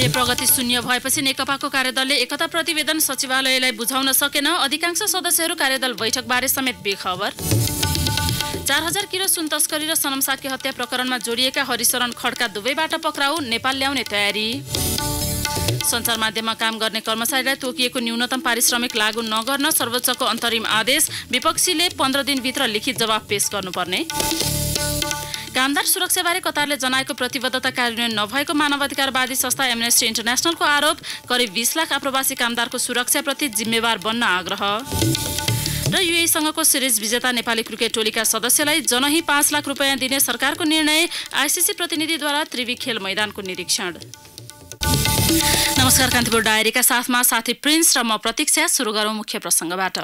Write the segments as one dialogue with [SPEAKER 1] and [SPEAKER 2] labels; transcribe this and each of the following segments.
[SPEAKER 1] कार्य प्रगति शून्य भएपछि नेकपाको कार्यदलले एकता प्रतिवेदन सचिवालयलाई बुझाउन सकेन। अधिकांश सदस्यहरू कार्यदल बैठकबारे समेत बेखबर। 4000 किलो सुन तस्करी र सनम साक्य हत्या प्रकरणमा जोडिएका हरिशरण खड्का दुवैबाट पक्राउ, नेपाल ल्याउने तयारी। सञ्चार माध्यममा काम गर्ने कर्मचारीलाई तोकिएको न्यूनतम पारिश्रमिक लागू नगर्न सर्वोच्चको अन्तरिम आदेश। विपक्षीले 15 दिनभित्र लिखित जवाफ पेश गर्नुपर्ने। कामदार सुरक्षाबारे कतारले जनाएको प्रतिबद्धता कार्यान्वयन नभएको मानवाधिकारवादी संस्था एमनेस्टी इन्टरनेसनलको आरोप। करिब 20 लाख आप्रवासी कामदारको सुरक्षाप्रति जिम्मेवार बन्न आग्रह। र युएईसँगको सिरिज विजेता नेपाली क्रिकेट टोलीका सदस्यलाई जनही 5 लाख रुपैयाँ दिने सरकारको निर्णय। आईसीसी प्रतिनिधिद्वारा त्रिवी खेल मैदानको निरीक्षण। नमस्कार, कान्तिपुर डायरीका साथमा साथी प्रिन्स र म प्रतीक्षा। सुरु गरौँ मुख्य प्रसङ्गबाट।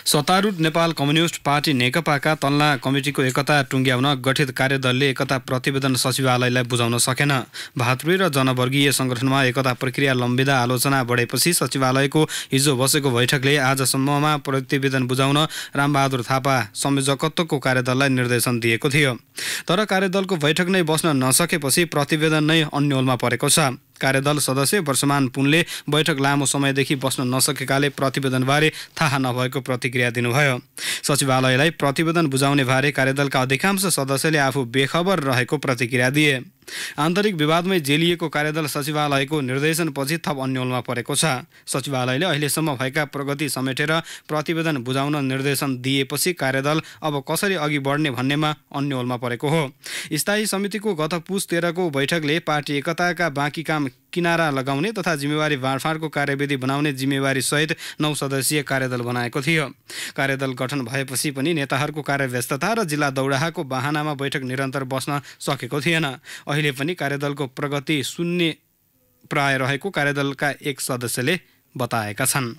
[SPEAKER 2] सत्तारूढ नेपाल कम्युनिस्ट पार्टी नेकपाका तल्ला कमिटीको एकता टुङ्ग्याउन गठित कार्यदलले एकता प्रतिवेदन सचिवालयलाई बुझाउन सकेन। भातृ र जनवर्गीय संगठनमा एकता प्रक्रिया लम्बिँदा आलोचना बढेपछि सचिवालयको हिजो बसेको बैठकले आजसम्ममा प्रतिवेदन बुझाउन रामबहादुर थापा संयोजकत्वको कार्यदललाई निर्देशन दिएको थियो। तर कार्यदलको बैठक नै बस्न नसकेपछि प्रतिवेदन नै अन्योलमा परेको छ। कार्यदल सदस्य वर्षमान पुनले बैठक लामो समयदेखि बस्न नसकेकाले प्रतिवेदनबारे थाहा नभएको प्रतिक्रिया दिनुभयो। सचिवालयलाई प्रतिवेदन बुझाउने बारे कार्यदलका अधिकांश सदस्यले आफू बेखबर रहेको प्रतिक्रिया दिए। आन्तरिक विवादमै जेलिएको कार्यदल सचिवालयको निर्देशनपछि थप अन्योलमा परेको छ। सचिवालयले अहिलेसम्म भएका प्रगति समेटेर प्रतिवेदन बुझाउन निर्देशन दिएपछि कार्यदल अब कसरी अघि बढ्ने भन्नेमा अन्योलमा परेको हो। स्थायी समितिको गत पुस 13 को बैठकले पार्टी एकताका बाँकी काम किनारा लगाउने तथा जिम्मेवारी बाँडफाँडको कार्यविधि बनाउने जिम्मेवारी सहित 9 सदस्यीय कार्यदल बनाएको थियो। कार्यदल गठन भएपछि पनि नेताहरूको कार्यव्यस्तता र जिल्ला दौडाहाको बहानामा बैठक निरन्तर बस्न सकेको थिएन। अहिले पनि कार्यदलको प्रगति शून्य प्राय रहेको कार्यदलका एक सदस्यले बताएका छन्।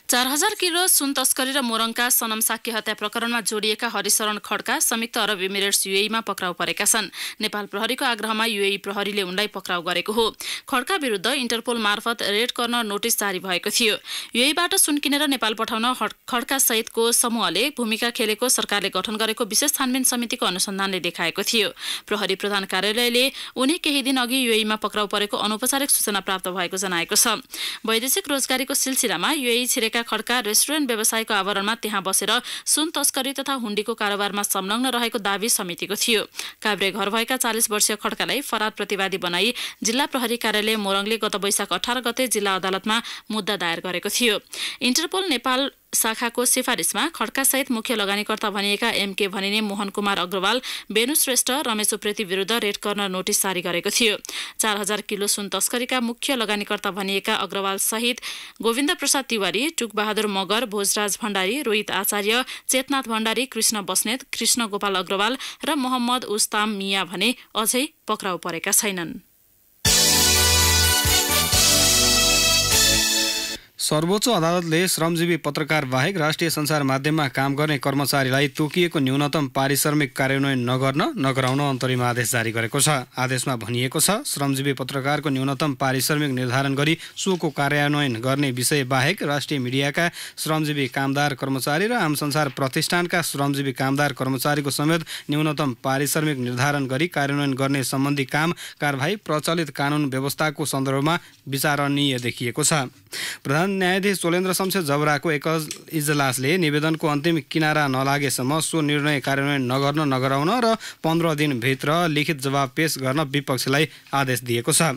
[SPEAKER 1] चार 4000 किलो सुन तस्करी र मोरङका सनम साक्य हत्या प्रकरणमा जोडिएका हरिशरण खड्का संयुक्त अरब इमिरेट्स युएईमा पक्राउ परेका छन्। नेपाल प्रहरीको आग्रहमा युएई प्रहरीले उनलाई पक्राउ गरेको हो। खड्का विरुद्ध इन्टरपोल मार्फत रेड कर्नर नोटिस जारी भएको थियो। युएईबाट सुन किनेर नेपाल पठाउन खड्का सहितको समूहले भूमिका खेलेको सरकारले गठन गरेको विशेष छानबिन समितिको अनुसन्धानले देखाएको थियो। प्रहरी प्रधान कार्यालयले उनी केही दिन अघि युएईमा पक्राउ परेको अनौपचारिक सूचना प्राप्त भएको जनाएको छ। वैदेशिक रोजगारीको सिलसिलामा युएई छिरेका खड्का रेस्टुरेन्ट व्यवसायको आवरणमा त्यहाँ बसेर सुन तस्करी तथा हुण्डीको कारोबारमा संलग्न रहेको दावी समितिको थियो। काभ्रे घर भएका 40 वर्षीय खड्कालाई फरार प्रतिवादी बनाई जिल्ला प्रहरी कार्यालय मोरङले गत वैशाख 18 गते जिल्ला अदालतमा मुद्दा दायर गरेको थियो। इन्टरपोल नेपाल शाखाको सिफारिसमा खड्कासहित मुख्य लगानीकर्ता भनिएका एमके भनिने मोहन कुमार अग्रवाल, बेनु श्रेष्ठ, रमेश उप्रेती विरुद्ध रेड कर्नर नोटिस जारी गरेको थियो। 4000 किलो सुन तस्करीका मुख्य लगानीकर्ता भनिएका अग्रवाल सहित गोविन्द प्रसाद तिवारी, टुकबहादुर मगर, भोजराज भण्डारी, रोहित आचार्य, चेतनाथ भण्डारी, कृष्ण बस्नेत, कृष्ण गोपाल अग्रवाल र मोहम्मद उस्ताम मिया भने अझै पक्राउ परेका छैनन्।
[SPEAKER 2] सर्वोच्च अदालतले श्रमजीवी पत्रकार बाहेक राष्ट्रिय सञ्चार माध्यममा काम गर्ने कर्मचारीलाई तोकिएको न्यूनतम पारिश्रमिक कार्यान्वयन नगराउन अन्तरिम आदेश जारी गरेको छ। आदेशमा भनिएको छ, श्रमजीवी पत्रकारको न्यूनतम पारिश्रमिक निर्धारण गरी सोको कार्यान्वयन गर्ने विषय बाहेक राष्ट्रिय मिडियाका श्रमजीवी कामदार कर्मचारी र आम संसार प्रतिष्ठानका श्रमजीवी कामदार कर्मचारीको समेत न्यूनतम पारिश्रमिक निर्धारण गरी कार्यान्वयन गर्ने सम्बन्धी काम कारबाही प्रचलित कानुन व्यवस्थाको सन्दर्भमा विचारणीय देखिएको छ। प्रधान न्यायाधीश चोलेन्द्र शमशेर जबराको एक इजलासले निवेदनको अन्तिम किनारा नलागेसम्म सो निर्णय कार्यान्वयन नगराउन र 15 दिनभित्र लिखित जवाब पेश गर्न विपक्षलाई आदेश दिएको छ।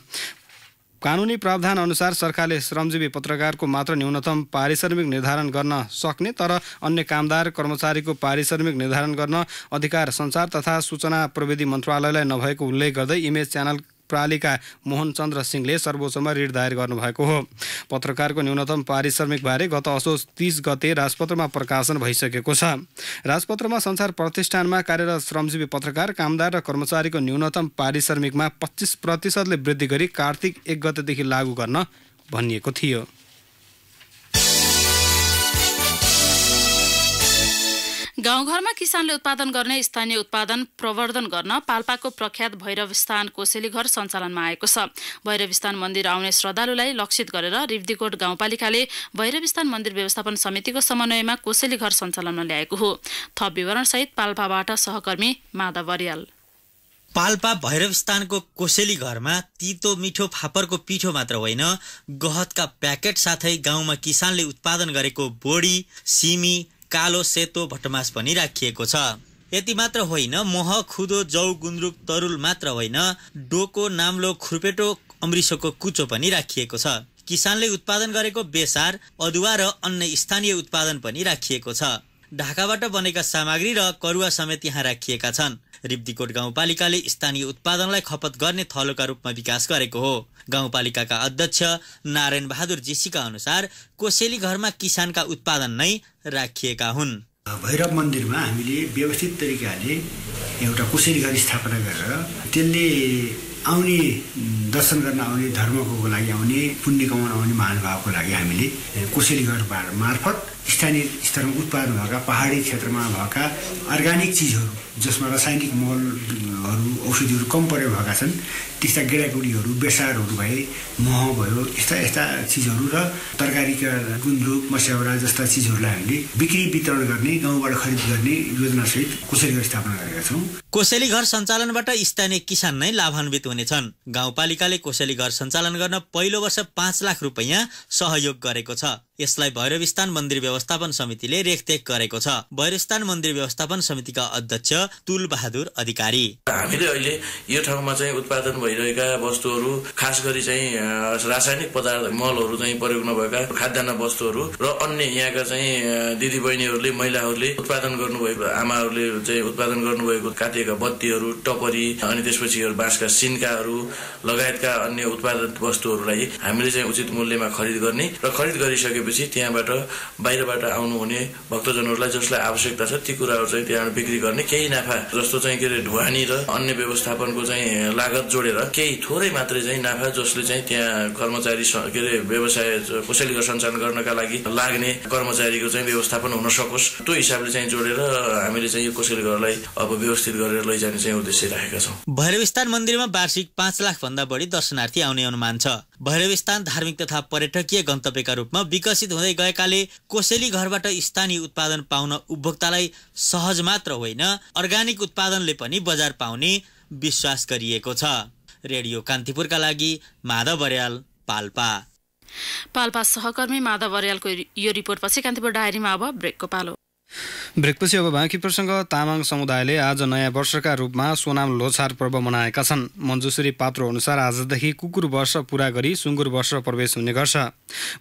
[SPEAKER 2] कानुनी प्रावधान अनुसार सरकारले श्रमजीवी पत्रकारको मात्र न्यूनतम पारिश्रमिक निर्धारण गर्न सक्ने तर अन्य कामदार कर्मचारीको पारिश्रमिक निर्धारण गर्न अधिकार सञ्चार तथा सूचना प्रविधि मन्त्रालयलाई नभएको उल्लेख गर्दै इमेज च्यानल प्रालिका मोहन चन्द्र सिंहले सर्वोच्चमा रिट दायर गर्नुभएको हो। पत्रकारको न्यूनतम पारिश्रमिक बारे गत असोज 30 गते राजपत्रमा प्रकाशन भइसकेको छ। राजपत्रमा सञ्चार प्रतिष्ठानमा कार्यरत श्रमजीवी पत्रकार, कामदार र कर्मचारीको न्यूनतम पारिश्रमिकमा 25% वृद्धि गरी कार्तिक 1 गतेदेखि लागू गर्न भनिएको थियो।
[SPEAKER 1] गाउँघरमा किसानले उत्पादन गर्ने स्थानीय उत्पादन प्रवर्धन गर्न पाल्पाको प्रख्यात भैरवस्थान कोसेली घर सञ्चालनमा आएको छ। भैरवस्थान मन्दिर आउने श्रद्धालुलाई लक्षित गरेर रिब्दीकोट गाउँपालिकाले भैरवस्थान मन्दिर व्यवस्थापन समितिको समन्वयमा कोसेली घर सञ्चालनमा ल्याएको हो। थप विवरण सहित पाल्पाबाट सहकर्मी माधव बरियाल।
[SPEAKER 3] पाल्पा भैरवस्थानको कोसेली घरमा तितो मिठो फापरको पिठो मात्र होइन, गहतका प्याकेट साथै गाउँमा किसानले उत्पादन गरेको बोडी, सिमी, कालो सेतो भटमास पनि राखिएको छ। यति मात्र होइन, मह, खुदो, जौ, गुन्द्रुक, तरुल मात्र होइन, डोको, नाम्लो, खुर्पेटो, अमृसोको कुचो पनि राखिएको छ। किसानले उत्पादन गरेको बेसार, अदुवा र अन्य स्थानीय उत्पादन पनि राखिएको छ। ढाकाबाट बनेका सामग्री र करुवा समेत यहाँ राखिएका छन्। रिब्दीकोट गाउँपालिकाले स्थानीय उत्पादनलाई खपत गर्ने थलोका रूपमा विकास गरेको हो। गाउँपालिकाका अध्यक्ष नारायण बहादुर जीसीका अनुसार कोसेली घरमा किसानका उत्पादन नै राखिएका हुन्।
[SPEAKER 4] भैरव मन्दिरमा हामीले व्यवस्थित तरिकाले एउटा कोसेली घर स्थापना गरेर त्यसले आउने दर्शन गर्न आउने, धर्मको लागि आउने, पुण्य कमाउन आउने महानुभावको लागि हामीले कोसेली घर मार्फत स्थानीय स्तरमा उत्पादन भएका पहाडी क्षेत्रमा भएका अर्ग्यानिक चिजहरू जसमा रासायनिक मलहरू औषधिहरू कम प्रयोग भएका छन् त्यस्ता गेडागुडीहरू, बेसारहरू भए, मह भयो, यस्ता चिजहरू र तरकारीका गुन्द्रुक, मस्याउरा जस्ता चिजहरूलाई हामीले बिक्री वितरण गर्ने, गाउँबाट खरिद गर्ने योजनासहित कोसेली घर स्थापना गरेका छौँ।
[SPEAKER 3] कोसेली घर सञ्चालनबाट स्थानीय किसान नै लाभान्वित हुनेछन्। गाउँपालिकाले कोसेली घर सञ्चालन गर्न पहिलो वर्ष 5 लाख रुपैयाँ सहयोग गरेको छ। यसलाई भैरवस्थान मन्दिर व्यवस्थापन समितिले रेखदेख गरेको छ। भैरवस्थान मन्दिर व्यवस्थापन समितिका अध्यक्ष तुल बहादुर अधिकारी,
[SPEAKER 5] हामीले अहिले यो ठाउँमा चाहिँ उत्पादन भइरहेका वस्तुहरू, खास गरी चाहिँ रासायनिक पदार्थ, मलहरू चाहिँ प्रयोग नभएका खाद्यान्न वस्तुहरू र अन्य यहाँका चाहिँ दिदी बहिनीहरूले, महिलाहरूले उत्पादन गर्नुभएको, आमाहरूले चाहिँ उत्पादन गर्नुभएको काटिएका बत्तीहरू, टपरी, अनि त्यसपछि बाँसका सिन्काहरू लगायतका अन्य उत्पादन वस्तुहरूलाई हामीले चाहिँ उचित मूल्यमा खरिद गर्ने र खरिद गरिसकेपछि त्यहाँबाट बाहिरबाट आउनुहुने भक्तजनहरूलाई जसलाई आवश्यकता छ ती कुराहरू चाहिँ त्यहाँ बिक्री गर्ने। केही नाफा जस्तो चाहिँ ढुवानी र अन्य व्यवस्थापनको चाहिँ लागत जोडेर केही थोरै मात्रै चाहिँ नाफा जसले चाहिँ त्यहाँ कर्मचारी व्यवसाय कोसेली घर सञ्चालन गर्नका लागि लाग्ने कर्मचारीको चाहिँ व्यवस्थापन हुन सकोस्, त्यो हिसाबले चाहिँ जोडेर हामीले चाहिँ यो कोसेली घरलाई अब व्यवस्थित गरेर लैजाने चाहिँ उद्देश्य राखेका छौँ।
[SPEAKER 3] भैरवस्थान मन्दिरमा वार्षिक 5 लाख भन्दा बढी दर्शनार्थी आउने अनुमान छ। भैरवस्थान धार्मिक तथा पर्यटकीय गन्तव्यका रूपमा विकसित हुँदै गएकाले कोसेली घरबाट स्थानीय उत्पादन पाउन उपभोक्तालाई सहज मात्र होइन, अर्ग्यानिक उत्पादनले पनि बजार पाउने विश्वास गरिएको छ। रेडियो कान्तिपुरका लागि माधव बर्याल, पाल्पा।
[SPEAKER 1] पाल्पा सहकर्मी माधव बर्यालको यो रिपोर्टपछि कान्तिपुर डायरीमा अब ब्रेकको पालो।
[SPEAKER 2] ब्रेकपछि अब बाँकी प्रसङ्ग। तामाङ समुदायले आज नयाँ वर्षका रूपमा सोनाम लोछार पर्व मनाएका छन्। मञ्जुश्री पात्रो अनुसार आजदेखि कुकुर वर्ष पूरा गरी सुँगुर वर्ष प्रवेश हुने गर्छ।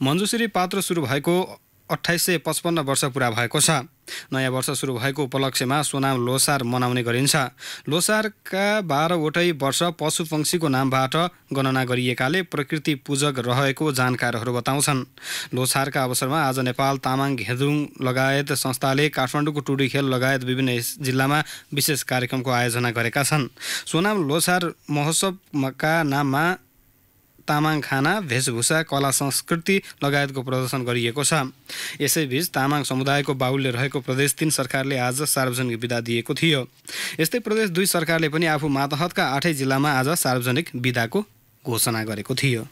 [SPEAKER 2] मञ्जुश्री पात्रो सुरु भएको 2855 वर्ष पूरा भएको छ। नयाँ वर्ष सुरु भएको उपलक्ष्यमा सोनाम लोसार मनाउने गरिन्छ। लोसारका 12वटै वर्ष पशु पंक्षीको नामबाट गणना गरिएकाले प्रकृति पूजक रहेको जानकारहरू बताउँछन्। लोसारका अवसरमा आज नेपाल तामाङ घेदुङ लगायत संस्थाले काठमाडौँको टुडीखेल लगायत विभिन्न जिल्लामा विशेष कार्यक्रमको आयोजना गरेका छन्। सोनाम लोसार महोत्सवका नाममा तामाङ खाना, वेशभूषा, कला संस्कृति लगायतको प्रदर्शन गरिएको छ। यसैबीच तामाङ समुदायको बाहुल्य रहेको प्रदेश 3 सरकारले आज सार्वजनिक बिदा दिएको थियो। यस्तै प्रदेश 2 सरकारले पनि आफू मातहतका 8 जिल्लामा आज सार्वजनिक बिदाको घोषणा गरेको थियो।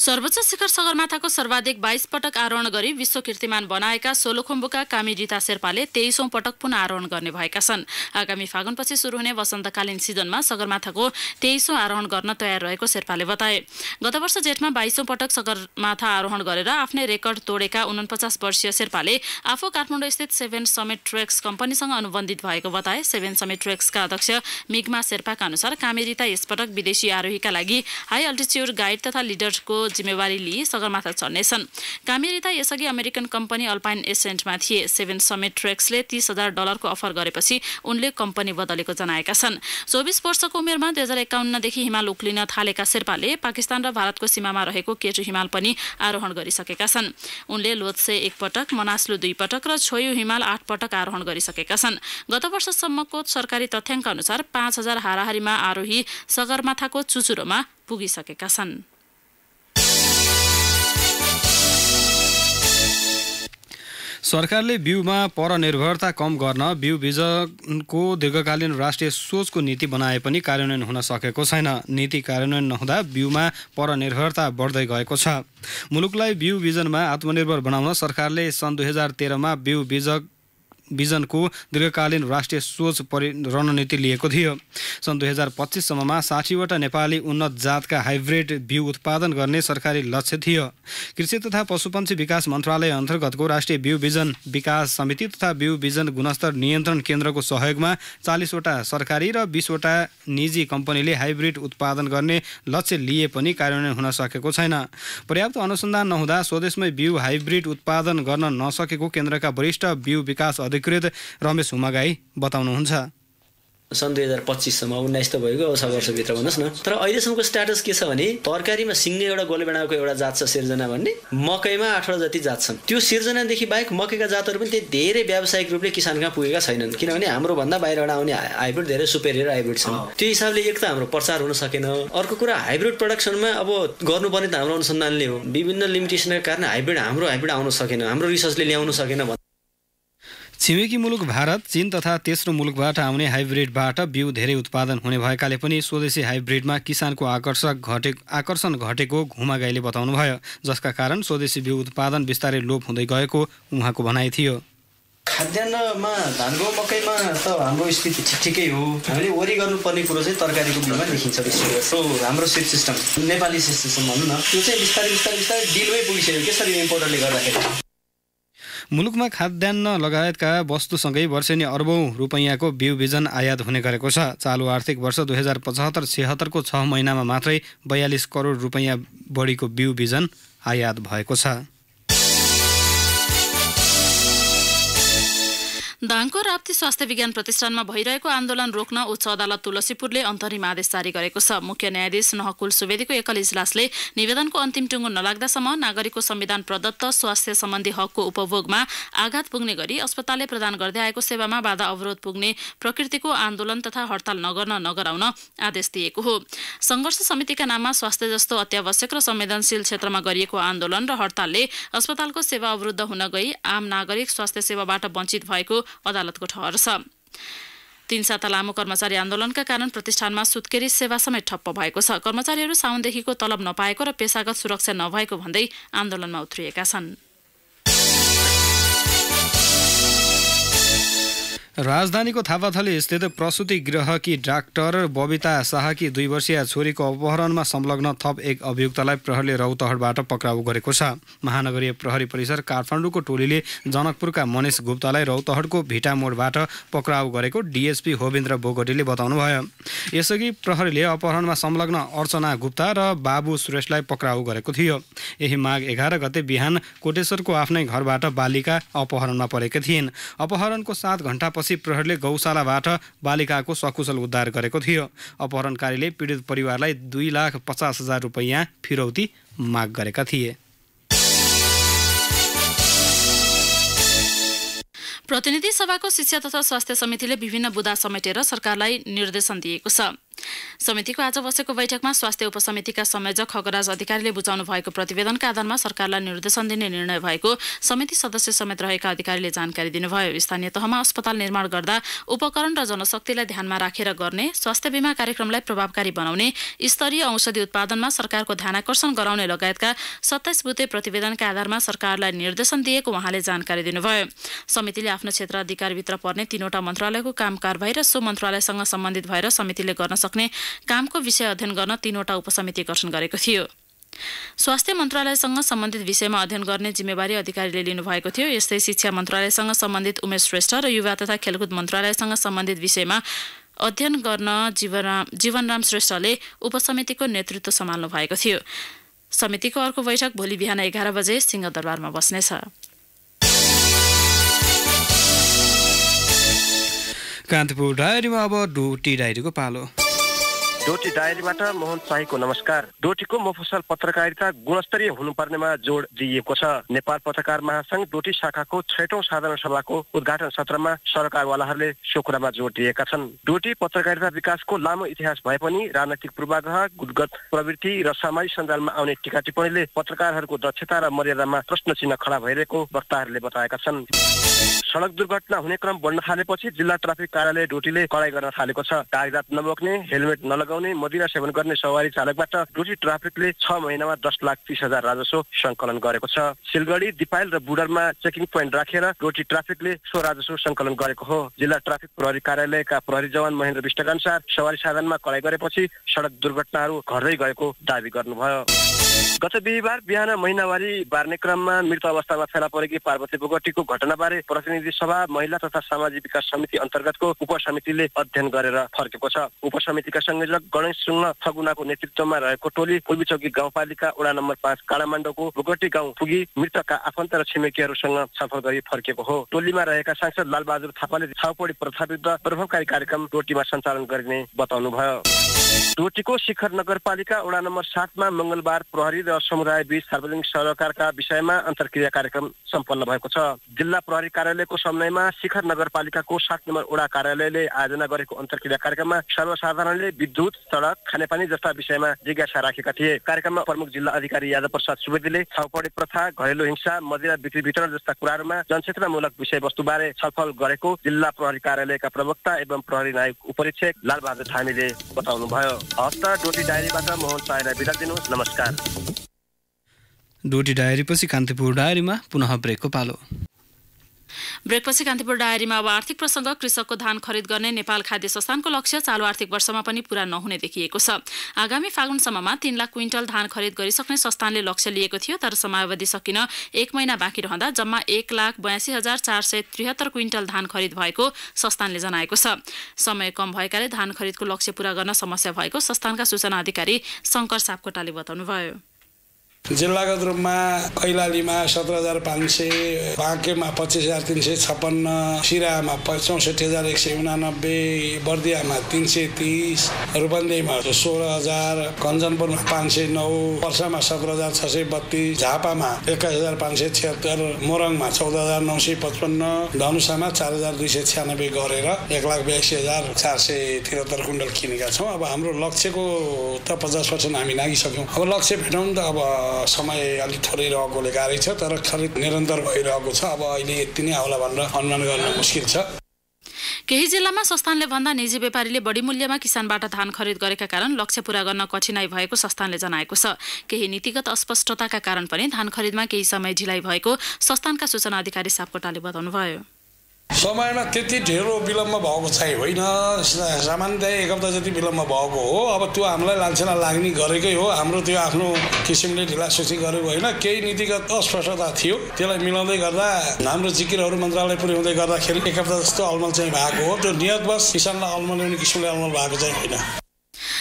[SPEAKER 1] सर्वोच्च शिखर सगरमाथाको सर्वाधिक 22 पटक आरोहण गरी विश्व कीर्तिमान बनाएका सोलुखुम्बुका कामी रिता शेर्पाले 23औं पटक पुनः आरोहण गर्ने भएका छन्। आगामी फागुनपछि सुरु हुने वसन्तकालीन सिजनमा सगरमाथाको 23औं आरोहण गर्न तयार रहेको शेर्पाले बताए। गत वर्ष जेठमा 22औं पटक सगरमाथा आरोहण गरेर आफ्नै रेकर्ड तोडेका 49 वर्षीय शेर्पाले आफू काठमाडौँ स्थित 7 समिट ट्रेक्स कम्पनीसँग अनुबन्धित भएको बताए। 7 समिट ट्रेक्सका अध्यक्ष मिगमा शेर्पाका अनुसार कामी रिता यसपटक विदेशी आरोहीका लागि हाई अल्टिच्युड गाइड तथा लिडरको जिम्मेवारी लिई सगरमाथा चढ्नेछन्। कामी रिता यसअघि अमेरिकन कम्पनी अल्पाइन एसेन्टमा थिए। 7 समिट ट्रेक्सले $30,000 को अफर गरेपछि उनले कम्पनी बदलेको जनाएका छन्। 24 वर्षको उमेरमा 2051 देखि हिमाल उक्लिन थालेका शेर्पाले पाकिस्तान र भारतको सीमामा रहेको केटु हिमाल पनि आरोहण गरिसकेका छन्। उनले लोत्से 1 पटक, मनास्लु 2 पटक र छोयु हिमाल 8 पटक आरोहण गरिसकेका छन्। गत वर्षसम्मको सरकारी तथ्याङ्क अनुसार 5000 हाराहारीमा आरोही सगरमाथाको चुचुरोमा पुगिसकेका छन्।
[SPEAKER 2] सरकारले बिउमा परनिर्भरता कम गर्न बिउ बिजनको दीर्घकालीन राष्ट्रिय सोचको नीति बनाए पनि कार्यान्वयन हुन सकेको छैन। नीति कार्यान्वयन नहुँदा बिउमा परनिर्भरता बढ्दै गएको छ। मुलुकलाई बिउ बिजनमा आत्मनिर्भर बनाउन सरकारले सन् 2013 मा बिउ बिजक बिजनको दीर्घकालीन राष्ट्रिय सोच रणनीति लिएको थियो। सन् 2025 सम्ममा 60वटा नेपाली उन्नत जातका हाइब्रिड बिउ उत्पादन गर्ने सरकारी लक्ष्य थियो। कृषि तथा पशुपन्छी विकास मन्त्रालय अन्तर्गतको राष्ट्रिय बिउ बिजन विकास समिति तथा बिउ बिजन गुणस्तर नियन्त्रण केन्द्रको सहयोगमा 40वटा सरकारी र 20वटा निजी कम्पनीले हाइब्रिड उत्पादन गर्ने लक्ष्य लिए पनि कार्यान्वयन हुन सकेको छैन। पर्याप्त अनुसन्धान नहुँदा स्वदेशमै बिउ हाइब्रिड उत्पादन गर्न नसकेको केन्द्रका वरिष्ठ बिउ विकास अधिकृत रमेश हुमागाई बताउनुहुन्छ।
[SPEAKER 6] सन् 2025 सम्म 19 त भइगयो, 6 वर्षभित्र भन्नुहोस् न। तर अहिलेसम्मको स्ट्याटस के छ भने तरकारीमा सिङ्गे एउटा गोलेबेडाको एउटा जात छ सिर्जना भन्ने, मकैमा 8वटा जति जात छन्। त्यो सिर्जनादेखि बाहेक मकैका जातहरू पनि त्यही धेरै व्यावसायिक रूपले किसानकहाँ पुगेका छैनन्, किनभने हाम्रो भन्दा बाहिरबाट आउने हाइब्रिड धेरै सुपेरियर हाइब्रिड छन्। त्यो हिसाबले एक त हाम्रो प्रचार हुन सकेन। अर्को कुरा हाइब्रिड प्रोडक्सनमा अब गर्नुपर्ने त हाम्रो अनुसन्धानले हो। विभिन्न लिमिटेसनका कारण हाम्रो हाइब्रिड आउन सकेन, हाम्रो रिसर्चले ल्याउन सकेन।
[SPEAKER 2] छिमेकी मुलुक भारत, चीन तथा तेस्रो मुलुकबाट आउने हाइब्रिडबाट बिउ धेरै उत्पादन हुने भएकाले पनि स्वदेशी हाइब्रिडमा किसानको आकर्षण घटेको हुमागाईले बताउनुभयो, जसका कारण स्वदेशी बिउ उत्पादन बिस्तारै लोप हुँदै गएको उहाँको भनाइ थियो।
[SPEAKER 6] खाद्यान्नमा धान गहुँ मकैमा त हाम्रो स्थिति ठिकै हो। हामीले वरि गर्नुपर्ने कुरो चाहिँ तरकारीको बिउमा देखिन्छ। हाम्रो seed system Nepali seed system भनौँ न, त्यो चाहिँ बिस्तारै डिलमै पुगिसक्यो यसरी इम्पोर्टरले गर्दाखेरि।
[SPEAKER 2] मुलुकमा खाद्यान्न लगायतका वस्तुसँगै वर्षेनी अर्बौं रुपैयाँको बिउ बिजन आयात हुने गरेको छ। चालु आर्थिक वर्ष 2075-76 को 6 महिनामा मात्रै 42 करोड रुपैयाँ बढीको बिउ बिजन आयात भएको छ।
[SPEAKER 1] दाङको राप्ती स्वास्थ्य विज्ञान प्रतिष्ठानमा भइरहेको आन्दोलन रोक्न उच्च अदालत तुलसीपुरले अन्तरिम आदेश जारी गरेको छ। मुख्य न्यायाधीश नहकुल सुवेदीको एकल इजलासले निवेदनको अन्तिम टुङ्गो नलाग्दासम्म नागरिकको संविधान प्रदत्त स्वास्थ्य सम्बन्धी हकको उपभोगमा आघात पुग्ने गरी अस्पतालले प्रदान गर्दै आएको सेवामा बाधा अवरोध पुग्ने प्रकृतिको आन्दोलन तथा हडताल नगराउन आदेश दिएको हो। संघर्ष समितिका नाममा स्वास्थ्य जस्तो अत्यावश्यक र संवेदनशील क्षेत्रमा गरिएको आन्दोलन र हडतालले अस्पतालको सेवा अवरुद्ध हुन गई आम नागरिक स्वास्थ्य सेवाबाट वञ्चित भएको अदालतको ठहर छ। 3 साता लामो कर्मचारी आन्दोलनका कारण प्रतिष्ठानमा सुत्केरी सेवा समेत ठप्प भएको छ। कर्मचारीहरू साउनदेखिको तलब नपाएको र पेशागत सुरक्षा नभएको भन्दै आन्दोलनमा उत्रिएका छन्।
[SPEAKER 2] राजधानीको थापाथली स्थित प्रसुति गृहकी डाक्टर बबिता शाहकी 2 वर्षीय छोरीको अपहरणमा संलग्न थप एक अभियुक्तलाई प्रहरीले रौतहटबाट पक्राउ गरेको छ। महानगरीय प्रहरी परिसर काठमाडौँको टोलीले जनकपुरका मनिष गुप्तालाई रौतहटको भिटामोडबाट पक्राउ गरेको डीएसपी होवेन्द्र बोगटीले बताउनुभयो। यसअघि प्रहरीले अपहरणमा संलग्न अर्चना गुप्ता र बाबु सुरेशलाई पक्राउ गरेको थियो। यही माघ 11 गते बिहान कोटेश्वरको आफ्नै घरबाट बालिका अपहरणमा परेकी थिइन्। अपहरणको 7 घण्टापछि प्रहरीले गौशालाबाट बालिकाको सकुशल उद्धार गरेको थियो। अपहरणकारीले पीडित परिवारलाई 2,50,000 रुपैयाँ फिरौती माग गरेका थिए।
[SPEAKER 1] प्रतिनिधि सभाको शिक्षा तथा स्वास्थ्य समितिले विभिन्न बुँदा समेटेर सरकारलाई निर्देशन दिएको छ। समितिको आज बसेको बैठकमा स्वास्थ्य उपसमितिका संयोजक खगराज अधिकारीले बुझाउनु भएको प्रतिवेदनका आधारमा सरकारलाई निर्देशन दिने निर्णय भएको समिति सदस्य समेत रहेका अधिकारीले जानकारी दिनुभयो। स्थानीय तहमा अस्पताल निर्माण गर्दा उपकरण र जनशक्तिलाई ध्यानमा राखेर गर्ने, स्वास्थ्य बीमा कार्यक्रमलाई प्रभावकारी बनाउने, स्तरीय औषधि उत्पादनमा सरकारको ध्यानाकर्षण गराउने लगायतका 27 बुँदे प्रतिवेदनका आधारमा सरकारलाई निर्देशन दिएको उहाँले जानकारी दिनुभयो। समितिले आफ्नो क्षेत्र अधिकारभित्र पर्ने 3वटा मन्त्रालयको काम कारबाही र सो मन्त्रालयसँग सम्बन्धित भएर समितिले गर्न सक्ने कामको विषय अध्ययन गर्न 3वटा उपसमिति गठन गरेको थियो। स्वास्थ्य मन्त्रालयसँग सम्बन्धित विषयमा अध्ययन गर्ने जिम्मेवारी अधिकारीले लिनुभएको थियो। यस्तै शिक्षा मन्त्रालयसँग सम्बन्धित उमेश श्रेष्ठ र युवा तथा खेलकुद मन्त्रालयसँग सम्बन्धित विषयमा अध्ययन गर्न जीवनराम श्रेष्ठले उपसमितिको नेतृत्व सम्हाल्नु भएको थियो। समितिको अर्को बैठक भोलि बिहान 11 बजे सिंहदरबारमा बस्नेछ।
[SPEAKER 2] कान्तिपुर डायरीमा अब डोटी डायरीको पालो।
[SPEAKER 7] डोटी डायरीबाट मोहन शाहीको नमस्कार। डोटीको मफसल पत्रकारिता गुणस्तरीय हुनुपर्नेमा जोड दिइएको छ। नेपाल पत्रकार महासंघ डोटी शाखाको 6औं साधारण सभाको उद्घाटन सत्रमा सरकारवालाहरूले सो कुरामा जोड दिएका छन्। डोटी पत्रकारिता विकासको लामो इतिहास भए पनि राजनैतिक पूर्वाग्रह, गुटगत प्रवृत्ति र सामाजिक सञ्जालमा आउने टीका टिप्पणीले पत्रकारहरूको दक्षता र मर्यादामा प्रश्न चिन्ह खडा भइरहेको वक्ताहरूले बताएका छन्। सडक दुर्घटना हुने क्रम बढ्न थालेपछि जिल्ला ट्राफिक कार्यालय डोटीले कडाई गर्न थालेको छ। कागजात नबोक्ने, हेलमेट नलगाउने लगाउने मदिरा सेवन गर्ने सवारी चालकबाट डोटी ट्राफिकले 6 महिनामा 10,30,000 राजस्व सङ्कलन गरेको छ। सिलगढी, दिपायल र बुडरमा चेकिङ पोइन्ट राखेर डोटी ट्राफिकले सो राजस्व सङ्कलन गरेको हो। जिल्ला ट्राफिक प्रहरी कार्यालयका प्रहरी जवान महेन्द्र विष्टका अनुसार सवारी साधनमा कडाई गरेपछि सडक दुर्घटनाहरू घट्दै गएको दावी गर्नुभयो। गत बिहीबार बिहान महिनावारी बार्ने क्रममा मृत अवस्थामा फेला परेकी पार्वती बोगटीको घटनाबारे प्रतिनिधि सभा महिला तथा सामाजिक विकास समिति अन्तर्गतको उपसमितिले अध्ययन गरेर फर्केको छ। उपसमितिका संयोजक गणेश सुङ्ग थगुनाको नेतृत्वमा रहेको टोली पूर्वीचौकी गाउँपालिका वडा नम्बर 5 काडामाण्डोको बोगटी गाउँ पुगी मृतकका आफन्त र छिमेकीहरूसँग छलफल गरी फर्केको हो। टोलीमा रहेका सांसद लालबहादुर थापाले छाउपडी प्रथा विरुद्ध प्रभावकारी कार्यक्रम डोटीमा सञ्चालन गरिने बताउनुभयो। डोटीको शिखर नगरपालिका वडा नम्बर 7 मा मंगलबार प्रहरी र समुदाय बीच सार्वजनिक सरोकारका विषयमा अन्तर्क्रिया कार्यक्रम सम्पन्न भएको छ। जिल्ला प्रहरी कार्यालयको समन्वयमा शिखर नगरपालिकाको 7 नम्बर वडा कार्यालयले आयोजना गरेको अन्तर्क्रिया कार्यक्रममा सर्वसाधारणले विद्युत, सडक, खानेपानी जस्ता विषयमा जिज्ञासा राखेका थिए। कार्यक्रममा प्रमुख जिल्ला अधिकारी यादव प्रसाद सुवेदीले छाउपडी प्रथा, घरेलु हिंसा, मदिरा बिक्री वितरण जस्ता कुराहरूमा जनक्षेत्रमूलक विषयवस्तुबारे छलफल गरेको जिल्ला प्रहरी कार्यालयका प्रवक्ता एवं प्रहरी नायक उपरीक्षक लालबहादुर थामीले बताउनुभयो। हस्त डोटी डायरीबाट मोहन साईलाई बिदा दिनुहोस्। नमस्कार।
[SPEAKER 2] डोटी डायरीपछि कान्तिपुर डायरीमा पुनः ब्रेकको पालो।
[SPEAKER 1] ब्रेकपछि कान्तिपुर डायरीमा अब आर्थिक प्रसङ्ग। कृषकको धान खरिद गर्ने नेपाल खाद्य संस्थानको लक्ष्य चालु आर्थिक वर्षमा पनि पूरा नहुने देखिएको छ। आगामी फागुनसम्ममा 3 लाख क्विन्टल धान खरिद गरिसक्ने संस्थानले लक्ष्य लिएको थियो, तर समयावधि सकिन 1 महिना बाँकी रहँदा जम्मा 1,82,473 क्विन्टल धान खरिद भएको संस्थानले जनाएको छ। समय कम भएकाले धान खरिदको लक्ष्य पूरा गर्न समस्या भएको संस्थानका सूचना अधिकारी शङ्कर सापकोटाले बताउनुभयो।
[SPEAKER 8] जिल्लागत रूपमा कैलालीमा 17,500, बाँकेमा 25,356, सिराहामा 64,189, बर्दियामा 330, रूपन्देहीमा 16,000, कञ्चनपुरमा 509, पर्सामा 17,632, झापामा 21,576, मोरङमा 14,955, धनुषामा 4,296 गरेर 1,82,473 क्विन्टल किनेका छौँ। अब हाम्रो लक्ष्यको त 50% हामी नागिसक्यौँ। अब लक्ष्य भेटौँ त अब समय अलिक थोरै रहेकोले गाह्रै छ, तर खरिद निरन्तर भइरहेको छ। अब अहिले यति नै आउला भनेर अनुमान गर्न मुस्किल छ।
[SPEAKER 1] केही जिल्लामा संस्थानले भन्दा निजी व्यापारीले बढी मूल्यमा किसानबाट धान खरिद गरेका कारण लक्ष्य पूरा गर्न कठिनाई भएको संस्थानले जनाएको छ। केही नीतिगत अस्पष्टताका कारण पनि धान खरिदमा केही समय ढिलाइ भएको संस्थानका सूचना अधिकारी सापकोटाले बताउनुभयो।
[SPEAKER 8] समयमा त्यति ढेरो विलम्ब भएको चाहिँ होइन, सामान्यतया 1 हप्ता जति विलम्ब भएको हो। अब त्यो हामीलाई लान्छेला लाग्ने गरेकै हो। हाम्रो त्यो आफ्नो किसिमले ढिलासुसी गरेको होइन, केही नीतिगत अस्पष्टता थियो। त्यसलाई मिलाउँदै गर्दा हाम्रो जिकिरहरू मन्त्रालय पुर्याउँदै गर्दाखेरि 1 हप्ता जस्तो अलमल चाहिँ भएको हो। त्यो नियतवश किसानलाई अलमल ल्याउने किसिमले अलमल भएको चाहिँ होइन।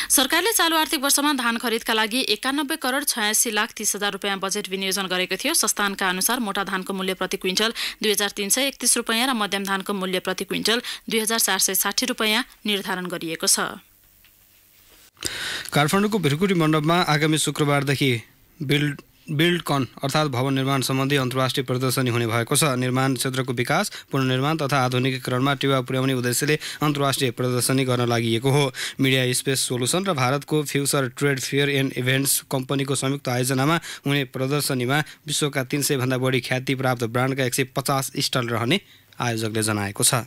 [SPEAKER 1] सरकारले चालु आर्थिक वर्षमा धान खरिदका लागि 91,86,30,000 रुपियाँ बजेट विनियोजन गरेको थियो। संस्थानका अनुसार मोटा धानको मूल्य प्रति क्विन्टल 2,331 रुपियाँ र मध्यम धानको मूल्य प्रति क्विन्टल 2,460 रुपियाँ निर्धारण गरिएको छ।
[SPEAKER 2] काठमाडौँको भिरकुटी मण्डपमा आगामी शुक्रबारदेखि बिल्डकन अर्थात् भवन निर्माण सम्बन्धी अन्तर्राष्ट्रिय प्रदर्शनी हुने भएको छ। निर्माण क्षेत्रको विकास, पुनर्निर्माण तथा आधुनिकीकरणमा टेवा पुर्याउने उद्देश्यले अन्तर्राष्ट्रिय प्रदर्शनी गर्न लागि हो। मिडिया स्पेस सोलुसन र भारतको future trade fair and events कम्पनीको संयुक्त आयोजनामा हुने प्रदर्शनीमा विश्वका 300 भन्दा बढी ख्याति प्राप्त ब्रान्डका 150 स्टल रहने आयोजकले जनाएको छ।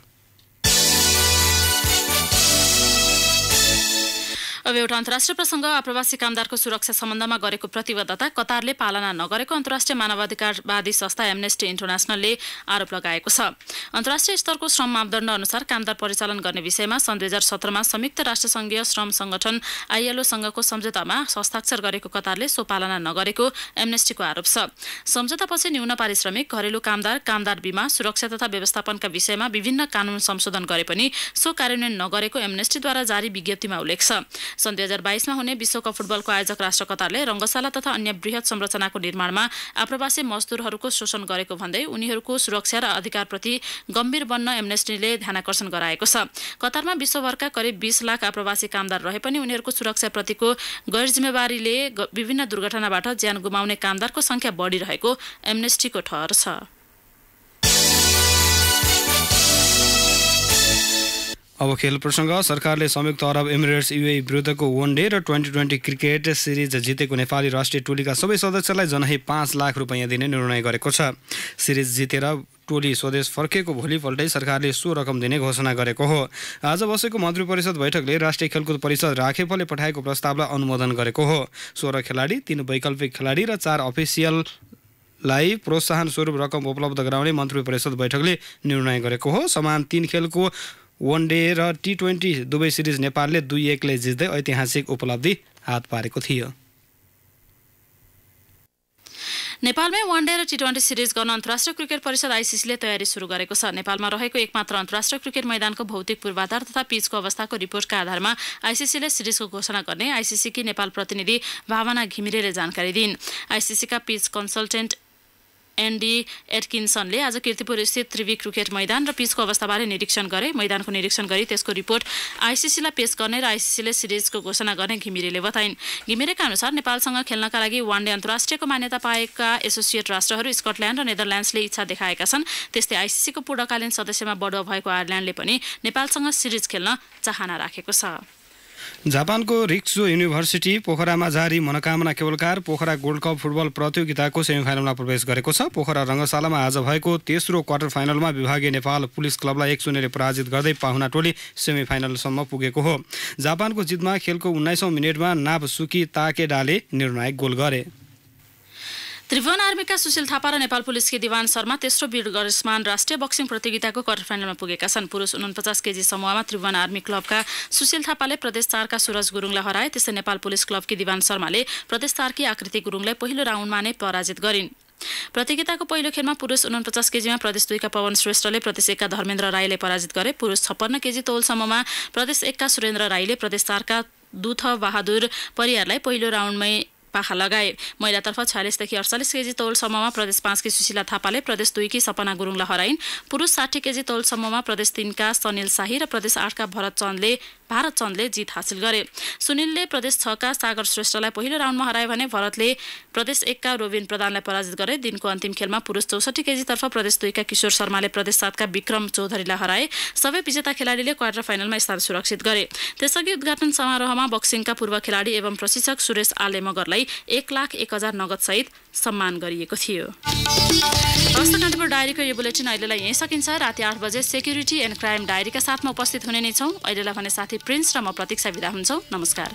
[SPEAKER 1] अब एउटा अन्तर्राष्ट्रिय प्रसङ्ग। आप्रवासी कामदारको सुरक्षा सम्बन्धमा गरेको प्रतिबद्धता कतारले पालना नगरेको अन्तर्राष्ट्रिय मानवाधिकारवादी संस्था एमनेस्टी इन्टरनेसनलले आरोप लगाएको छ। अन्तर्राष्ट्रिय स्तरको श्रम मापदण्ड अनुसार कामदार परिचालन गर्ने विषयमा सन् 2017मा संयुक्त राष्ट्रसङ्घीय श्रम संगठन ILO सँगको सम्झौतामा हस्ताक्षर गरेको कतारले सो पालना नगरेको एमनेस्टीको आरोप छ। सम्झौतापछि न्यून पारिश्रमिक, घरेलु कामदार, कामदार बीमा, सुरक्षा तथा व्यवस्थापनका विषयमा विभिन्न कानून संशोधन गरे पनि सो कार्यान्वयन नगरेको एमनेस्टीद्वारा जारी विज्ञप्तिमा उल्लेख छ। सन् 2022मा हुने विश्वकप फुटबलको आयोजक राष्ट्र कतारले रङ्गशाला तथा अन्य बृहत संरचनाको निर्माणमा आप्रवासी मजदुरहरूको शोषण गरेको भन्दै उनीहरूको सुरक्षा र अधिकारप्रति गम्भीर बन्न एमनेस्टीले ध्यानाकर्षण गराएको छ। कतारमा विश्वभरका करिब 20 लाख आप्रवासी कामदार रहे पनि उनीहरूको सुरक्षाप्रतिको गैर जिम्मेवारीले विभिन्न दुर्घटनाबाट ज्यान गुमाउने कामदारको संख्या बढिरहेको एमनेस्टीको ठहर छ।
[SPEAKER 2] अब खेल प्रसङ्ग। सरकारले संयुक्त अरब एमिरेट्स UAE विरुद्धको वनडे र 2020 क्रिकेट सिरिज जितेको नेपाली राष्ट्रिय टोलीका सबै सदस्यलाई जनाही 5 लाख रुपैयाँ दिने निर्णय गरेको छ। सिरिज जितेर टोली स्वदेश फर्केको भोलिपल्टै सरकारले सो रकम दिने घोषणा गरेको हो। आज बसेको मन्त्री परिषद बैठकले राष्ट्रिय खेलकुद परिषद राखेपले पठाएको प्रस्तावलाई अनुमोदन गरेको हो। 16 खेलाडी, 3 वैकल्पिक खेलाडी र 4 अफिसियललाई प्रोत्साहन स्वरूप रकम उपलब्ध गराउने मन्त्री परिषद बैठकले निर्णय गरेको हो। समान 3 खेलको वनडे र T20 दुवै सिरिज नेपालले 2-1 ले जित्दै ऐतिहासिक उपलब्धि हात पारेको थियो।
[SPEAKER 1] नेपालमै वनडे र T20 सिरिज गर्न अन्तर्राष्ट्रिय क्रिकेट परिषद आइसिसीले तयारी सुरु गरेको छ। नेपालमा रहेको एकमात्र अन्तर्राष्ट्रिय क्रिकेट मैदानको भौतिक पूर्वाधार तथा पिचको अवस्थाको रिपोर्टका आधारमा आइसिसीले सिरिजको घोषणा गर्ने आइसिसीकी नेपाल प्रतिनिधि भावना घिमिरेले जानकारी दिइन्। आइसिसीका पिच कन्सल्टेन्ट एन्डी एटकिन्सनले आज कीर्तिपुर स्थित त्रिवी क्रिकेट मैदान र पिचको अवस्थाबारे निरीक्षण गरे। मैदानको निरीक्षण गरी त्यसको रिपोर्ट आइसिसीलाई पेश गर्ने र आइसिसीले सिरिजको घोषणा गर्ने घिमिरेले बताइन्। घिमिरेका अनुसार नेपालसँग खेल्नका लागि वनडे अन्तर्राष्ट्रियको मान्यता पाएका एसोसिएट राष्ट्रहरू स्कटल्यान्ड र नेदरल्यान्ड्सले इच्छा देखाएका छन्। त्यस्तै आइसिसीको पूर्णकालीन सदस्यमा बढुवा भएको आयरल्यान्डले पनि नेपालसँग सिरिज खेल्न चाहना राखेको छ।
[SPEAKER 2] जापानको रिक्सो युनिभर्सिटी पोखरामा जारी मनोकामना केवलकार पोखरा गोल्ड कप फुटबल प्रतियोगिताको सेमिफाइनलमा प्रवेश गरेको छ। पोखरा रङ्गशालामा आज भएको तेस्रो क्वार्टर फाइनलमा विभागीय नेपाल पुलिस क्लबलाई 1-0 ले पराजित गर्दै पाहुना टोली सेमिफाइनलसम्म पुगेको हो। जापानको जितमा खेलको 19औं मिनेटमा नाबसुकी ताकेडाले निर्णायक गोल गरे।
[SPEAKER 1] त्रिभुवन आर्मीका सुशील थापा र नेपाल पुलिसकी दिवान शर्मा तेस्रो वीरगतिमान राष्ट्रिय बक्सिङ प्रतियोगिताको क्वार्टर फाइनलमा पुगेका छन्। पुरुष 49 केजी समूहमा त्रिभुवन आर्मी क्लबका सुशील थापाले प्रदेश 4 का सूरज गुरुङलाई हराए। त्यसै नेपाल पुलिस क्लबकी दिवान शर्माले प्रदेश 4 की आकृति गुरुङलाई पहिलो राउन्डमा नै पराजित गरिन्। प्रतियोगिताको पहिलो खेलमा पुरुष 49 केजीमा प्रदेश 2 का पवन श्रेष्ठले प्रदेश 1 का धर्मेन्द्र राईले पराजित गरे। पुरुष 56 केजी तौलसम्ममा प्रदेश 1 का सुरेन्द्र राईले प्रदेश 4 का दुथ बहादुर परियारलाई पहिलो राउन्डमै पाखा लगाए। महिलातर्फ 46 देखि 48 केजी तौलसम्ममा प्रदेश 5 की सुशीला थापाले प्रदेश 2 की सपना गुरुङलाई हराइन्। पुरुष 60 केजी तौलसम्ममा प्रदेश 3 का सनिल शाही र प्रदेश 8 का भारत चन्दले जित हासिल गरे। सुनिलले प्रदेश 6 का सागर श्रेष्ठलाई पहिलो राउन्डमा हराए भने भरतले प्रदेश 1 का रोबिन प्रधानलाई पराजित गरे। दिनको अन्तिम खेलमा पुरुष 64 केजी तर्फ प्रदेश 2 का किशोर शर्माले प्रदेश 7 का विक्रम चौधरीलाई हराए। सबै विजेता खेलाडीले क्वार्टर फाइनलमा स्थान सुरक्षित गरे। त्यसअघि उद्घाटन समारोहमा बक्सिङका पूर्व खेलाडी एवं प्रशिक्षक सुरेश आले मगरलाई 1,01,000 नगद सहित सम्मान गरिएको थियो। हस्त कान्तिपुर डायरीको यो बुलेटिन अहिलेलाई यही सकिन्छ। राति 8 बजे सेक्युरिटी एन्ड क्राइम डायरीका साथमा उपस्थित हुने नै छौँ। अहिलेलाई भने साथी प्रिन्स र म प्रतीक्षा बिदा हुन्छौँ। नमस्कार।